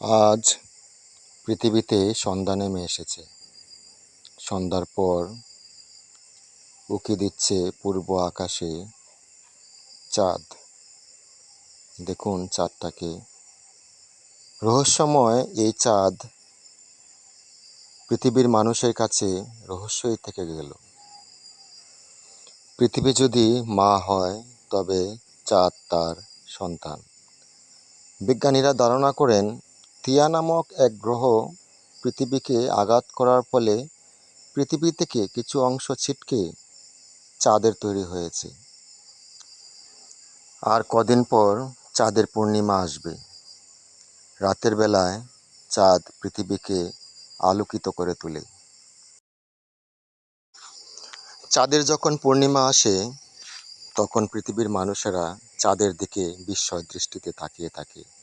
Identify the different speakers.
Speaker 1: আজ পৃথিবীতে সন্ধ্যা নেমে এসেছে। সন্ধ্যার পর উঁকি দিচ্ছে পূর্ব আকাশে চাঁদ। দেখুন চাঁদটাকে। রহস্যময় এই চাঁদ পৃথিবীর মানুষের কাছে রহস্যই থেকে গেল। পৃথিবী যদি মা হয়, তবে চাঁদ তার সন্তান। বিজ্ঞানীরা ধারণা করেন, থিয়া নামক এক গ্রহ পৃথিবীকে আঘাত করার ফলে পৃথিবী থেকে কিছু অংশ ছিটকে চাঁদের তৈরি হয়েছে। আর কদিন পর চাঁদের পূর্ণিমা আসবে। রাতের বেলায় চাঁদ পৃথিবীকে আলোকিত করে তোলে। চাঁদের যখন পূর্ণিমা আসে, তখন পৃথিবীর মানুষেরা চাঁদের দিকে বিস্ময় দৃষ্টিতে তাকিয়ে থাকে।